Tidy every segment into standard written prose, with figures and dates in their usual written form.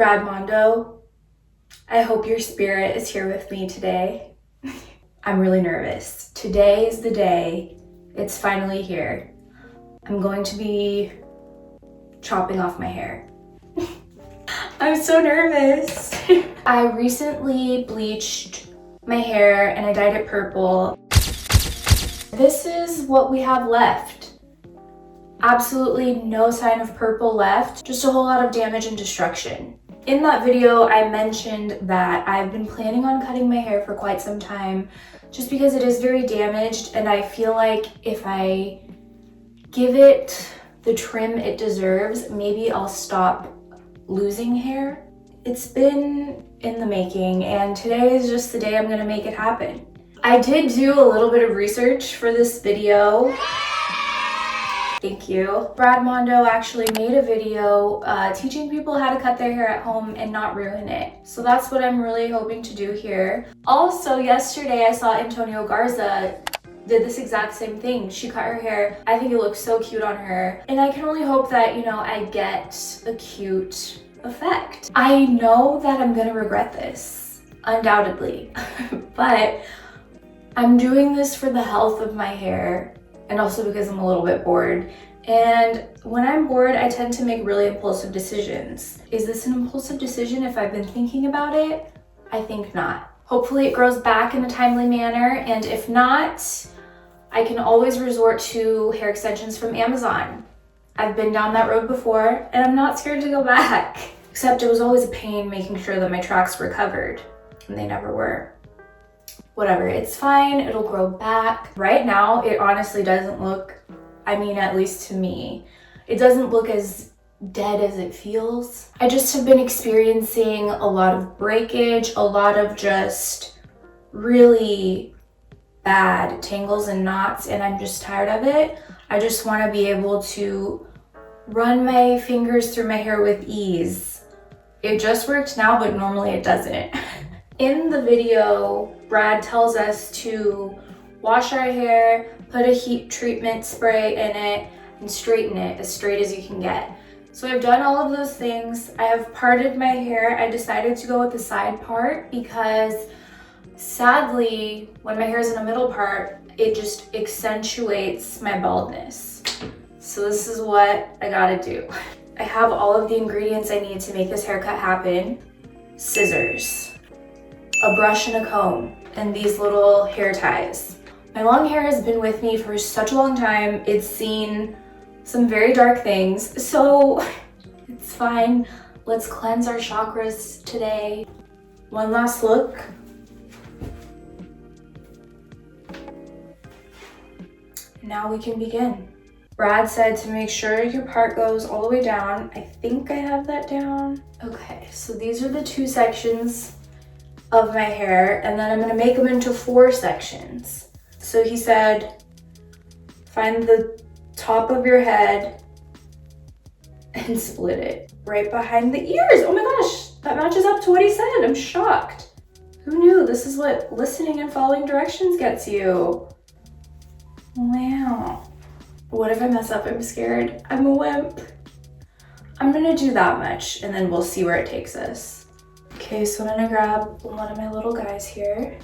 Brad Mondo, I hope your spirit is here with me today. I'm really nervous. Today is the day. It's finally here. I'm going to be chopping off my hair. I'm so nervous. I recently bleached my hair and I dyed it purple. This is what we have left. Absolutely no sign of purple left, just a whole lot of damage and destruction. In that video, I mentioned that I've been planning on cutting my hair for quite some time just because it is very damaged, and I feel like if I give it the trim it deserves, maybe I'll stop losing hair. It's been in the making, and today is just the day I'm gonna make it happen. I did do a little bit of research for this video. Thank you. Brad Mondo actually made a video teaching people how to cut their hair at home and not ruin it. So that's what I'm really hoping to do here. Also, yesterday I saw Antonio Garza did this exact same thing. She cut her hair. I think it looks so cute on her. And I can only hope that, I get a cute effect. I know that I'm gonna regret this, undoubtedly, but I'm doing this for the health of my hair and also because I'm a little bit bored. And when I'm bored, I tend to make really impulsive decisions. Is this an impulsive decision if I've been thinking about it? I think not. Hopefully it grows back in a timely manner, and if not, I can always resort to hair extensions from Amazon. I've been down that road before, and I'm not scared to go back. Except it was always a pain making sure that my tracks were covered, and they never were. Whatever, it's fine, it'll grow back. Right now, it honestly doesn't look, at least to me, it doesn't look as dead as it feels. I just have been experiencing a lot of breakage, a lot of just really bad tangles and knots, and I'm just tired of it. I just want to be able to run my fingers through my hair with ease. It just worked now, but normally it doesn't. In the video, Brad tells us to wash our hair, put a heat treatment spray in it, and straighten it as straight as you can get. So I've done all of those things. I have parted my hair. I decided to go with the side part because sadly, when my hair is in the middle part, it just accentuates my baldness. So this is what I gotta do. I have all of the ingredients I need to make this haircut happen. Scissors, a brush and a comb, and these little hair ties. My long hair has been with me for such a long time. It's seen some very dark things, so it's fine. Let's cleanse our chakras today. One last look. Now we can begin. Brad said to make sure your part goes all the way down. I think I have that down. Okay, so these are the two sections of my hair, and then I'm gonna make them into 4 sections. So he said, find the top of your head and split it right behind the ears. Oh my gosh, that matches up to what he said. I'm shocked. Who knew this is what listening and following directions gets you? Wow. What if I mess up? I'm scared. I'm a wimp. I'm gonna do that much and then we'll see where it takes us. Okay, so I'm gonna grab one of my little guys here.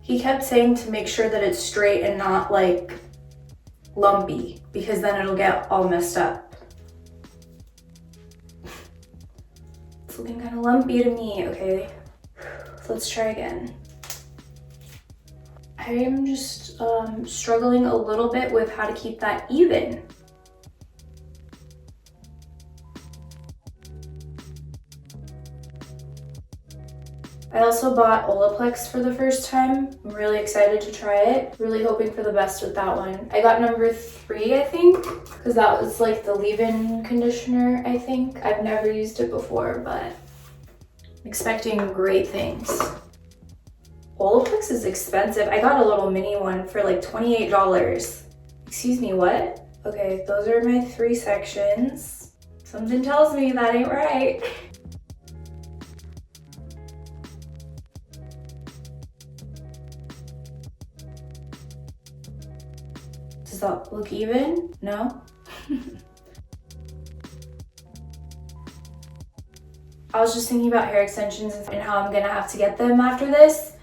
He kept saying to make sure that it's straight and not like lumpy, because then it'll get all messed up. It's looking kind of lumpy to me. Okay, so let's try again. I am just struggling a little bit with how to keep that even. I also bought Olaplex for the first time. I'm really excited to try it. Really hoping for the best with that one. I got number 3, I think, because that was like the leave-in conditioner, I think. I've never used it before, but I'm expecting great things. Olaplex is expensive. I got a little mini one for like $28. Excuse me, what? Okay, those are my 3 sections. Something tells me that ain't right. Does that look even? No? I was just thinking about hair extensions and how I'm gonna have to get them after this.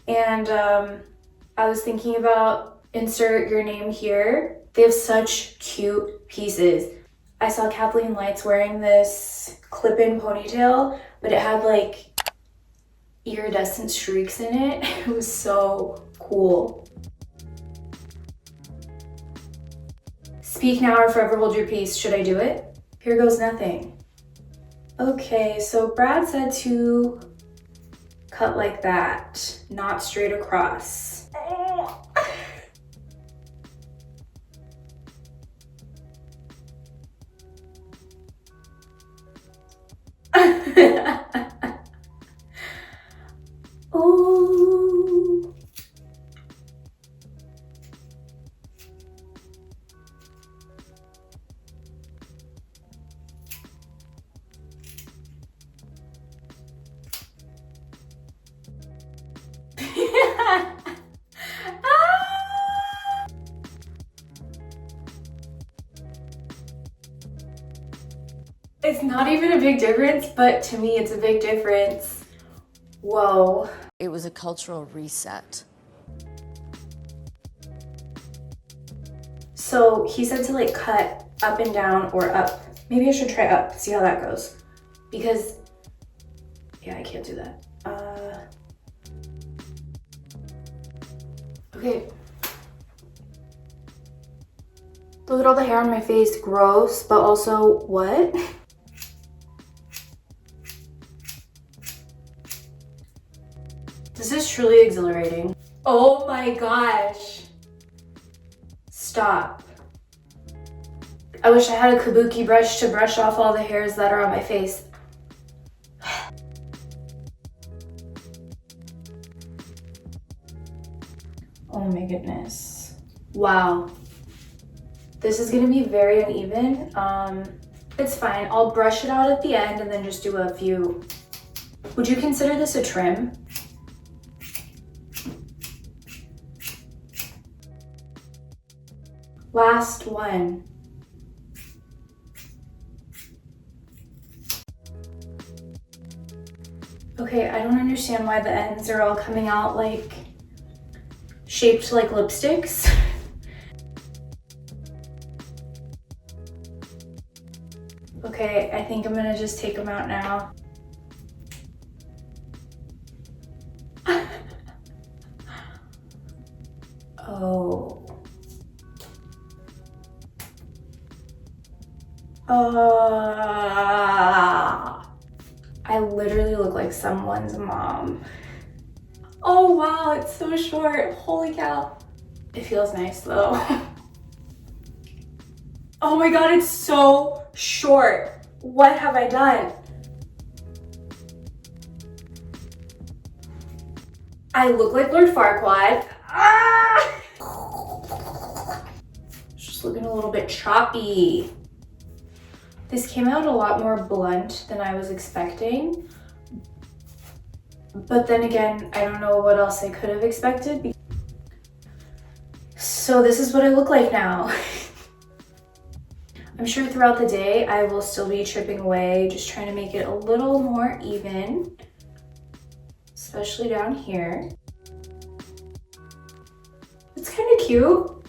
And I was thinking about insert your name here. They have such cute pieces. I saw Kathleen Lights wearing this clip-in ponytail, but it had like iridescent streaks in it. It was so cool. Speak now or forever hold your peace. Should I do it? Here goes nothing. Okay, so Brad said to cut like that, not straight across. Oh. It's not even a big difference, but to me it's a big difference. Whoa. It was a cultural reset. So he said to like cut up and down or up. Maybe I should try up, see how that goes. Because, yeah, I can't do that. Okay. Look at all the hair on my face, gross, but also what? This is truly exhilarating. Oh my gosh. Stop. I wish I had a kabuki brush to brush off all the hairs that are on my face. Oh my goodness. Wow. This is gonna be very uneven. It's fine. I'll brush it out at the end and then just do a few. Would you consider this a trim? Last one. Okay, I don't understand why the ends are all coming out like shaped like lipsticks. Okay, I think I'm gonna just take them out now. Oh. I literally look like someone's mom. Oh wow, it's so short. Holy cow. It feels nice though. Oh my god, it's so short. What have I done? I look like Lord Farquaad. Ah! Just looking a little bit choppy. This came out a lot more blunt than I was expecting. But then again, I don't know what else I could have expected. So this is what I look like now. I'm sure throughout the day, I will still be chipping away, just trying to make it a little more even, especially down here. It's kind of cute.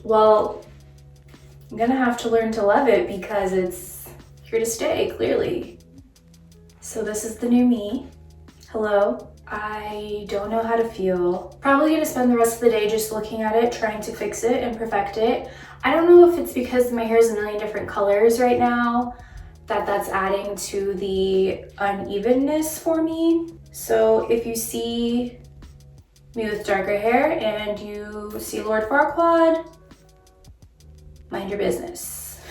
Well, I'm gonna have to learn to love it because it's here to stay, clearly. So this is the new me. Hello. I don't know how to feel. Probably gonna spend the rest of the day just looking at it, trying to fix it and perfect it. I don't know if it's because my hair is a million different colors right now that's adding to the unevenness for me. So if you see me with darker hair and you see Lord Farquaad, mind your business.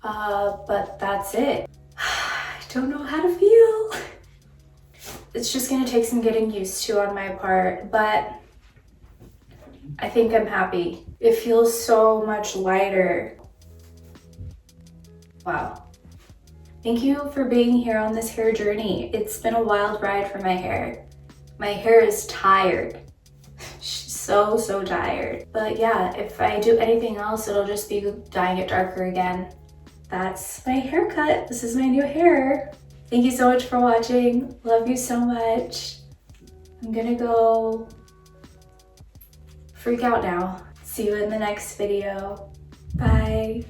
But that's it. I don't know how to feel. It's just gonna take some getting used to on my part, but I think I'm happy. It feels so much lighter. Wow. Thank you for being here on this hair journey. It's been a wild ride for my hair. My hair is tired. She's so tired. But yeah, if I do anything else, it'll just be dyeing it darker again. That's my haircut. This is my new hair. Thank you so much for watching. Love you so much. I'm gonna go freak out now. See you in the next video. Bye.